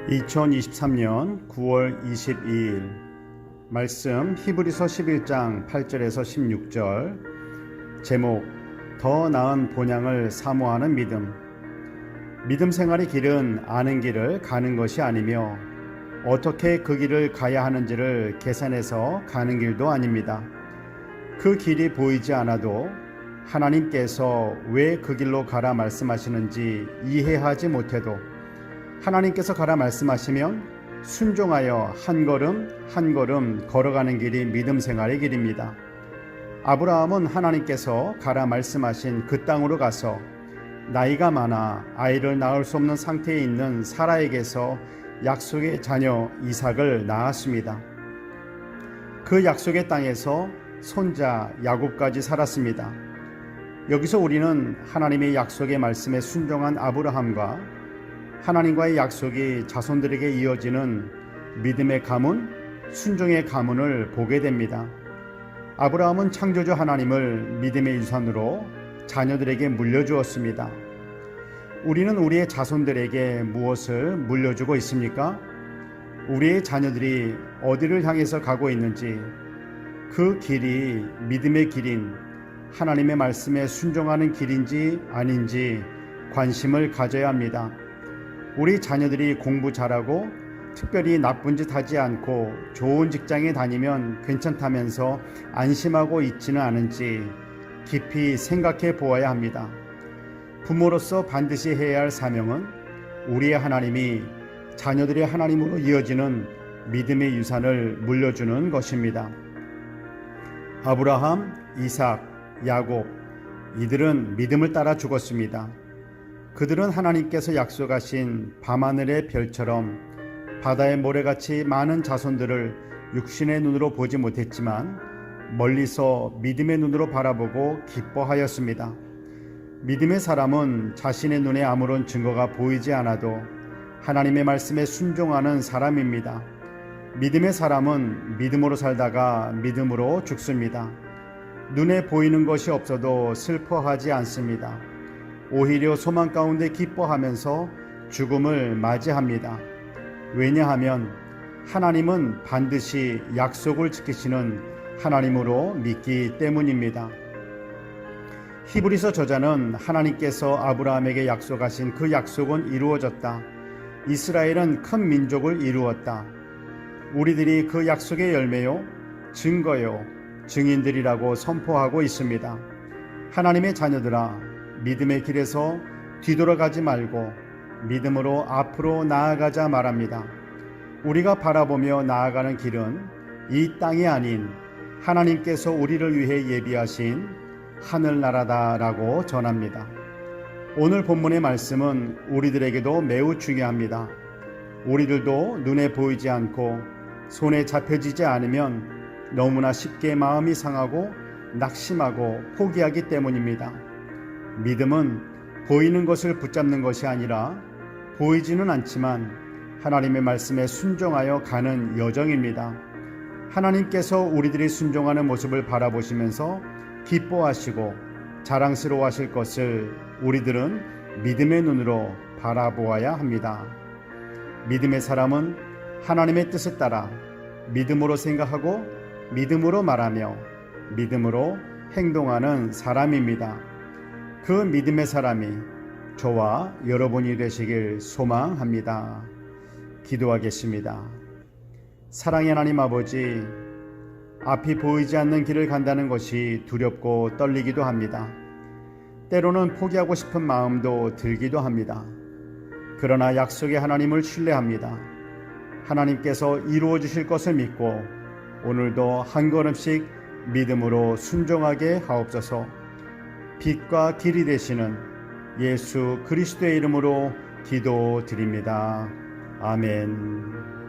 2023년 9월 22일 말씀 히브리서 11장 8절에서 16절. 제목: 더 나은 본향을 사모하는 믿음. 믿음 생활의 길은 아는 길을 가는 것이 아니며 어떻게 그 길을 가야 하는지를 계산해서 가는 길도 아닙니다. 그 길이 보이지 않아도 하나님께서 왜 그 길로 가라 말씀하시는지 이해하지 못해도 하나님께서 가라 말씀하시면 순종하여 한 걸음 한 걸음 걸어가는 길이 믿음 생활의 길입니다. 아브라함은 하나님께서 가라 말씀하신 그 땅으로 가서 나이가 많아 아이를 낳을 수 없는 상태에 있는 사라에게서 약속의 자녀 이삭을 낳았습니다. 그 약속의 땅에서 손자 야곱까지 살았습니다. 여기서 우리는 하나님의 약속의 말씀에 순종한 아브라함과 하나님과의 약속이 자손들에게 이어지는 믿음의 가문, 순종의 가문을 보게 됩니다. 아브라함은 창조주 하나님을 믿음의 유산으로 자녀들에게 물려주었습니다. 우리는 우리의 자손들에게 무엇을 물려주고 있습니까? 우리의 자녀들이 어디를 향해서 가고 있는지, 그 길이 믿음의 길인 하나님의 말씀에 순종하는 길인지 아닌지 관심을 가져야 합니다. 우리 자녀들이 공부 잘하고 특별히 나쁜 짓 하지 않고 좋은 직장에 다니면 괜찮다면서 안심하고 있지는 않은지 깊이 생각해 보아야 합니다. 부모로서 반드시 해야 할 사명은 우리의 하나님이 자녀들의 하나님으로 이어지는 믿음의 유산을 물려주는 것입니다. 아브라함, 이삭, 야곱, 이들은 믿음을 따라 죽었습니다. 그들은 하나님께서 약속하신 밤하늘의 별처럼 바다의 모래같이 많은 자손들을 육신의 눈으로 보지 못했지만 멀리서 믿음의 눈으로 바라보고 기뻐하였습니다. 믿음의 사람은 자신의 눈에 아무런 증거가 보이지 않아도 하나님의 말씀에 순종하는 사람입니다. 믿음의 사람은 믿음으로 살다가 믿음으로 죽습니다. 눈에 보이는 것이 없어도 슬퍼하지 않습니다. 오히려 소망 가운데 기뻐하면서 죽음을 맞이합니다. 왜냐하면 하나님은 반드시 약속을 지키시는 하나님으로 믿기 때문입니다. 히브리서 저자는 하나님께서 아브라함에게 약속하신 그 약속은 이루어졌다. 이스라엘은 큰 민족을 이루었다. 우리들이 그 약속의 열매요, 증거요, 증인들이라고 선포하고 있습니다. 하나님의 자녀들아, 믿음의 길에서 뒤돌아가지 말고 믿음으로 앞으로 나아가자 말합니다. 우리가 바라보며 나아가는 길은 이 땅이 아닌 하나님께서 우리를 위해 예비하신 하늘나라다라고 전합니다. 오늘 본문의 말씀은 우리들에게도 매우 중요합니다. 우리들도 눈에 보이지 않고 손에 잡혀지지 않으면 너무나 쉽게 마음이 상하고 낙심하고 포기하기 때문입니다. 믿음은 보이는 것을 붙잡는 것이 아니라 보이지는 않지만 하나님의 말씀에 순종하여 가는 여정입니다. 하나님께서 우리들이 순종하는 모습을 바라보시면서 기뻐하시고 자랑스러워하실 것을 우리들은 믿음의 눈으로 바라보아야 합니다. 믿음의 사람은 하나님의 뜻에 따라 믿음으로 생각하고 믿음으로 말하며 믿음으로 행동하는 사람입니다. 그 믿음의 사람이 저와 여러분이 되시길 소망합니다. 기도하겠습니다. 사랑의 하나님 아버지, 앞이 보이지 않는 길을 간다는 것이 두렵고 떨리기도 합니다. 때로는 포기하고 싶은 마음도 들기도 합니다. 그러나 약속의 하나님을 신뢰합니다. 하나님께서 이루어 주실 것을 믿고 오늘도 한 걸음씩 믿음으로 순종하게 하옵소서. 빛과 길이 되시는 예수 그리스도의 이름으로 기도드립니다. 아멘.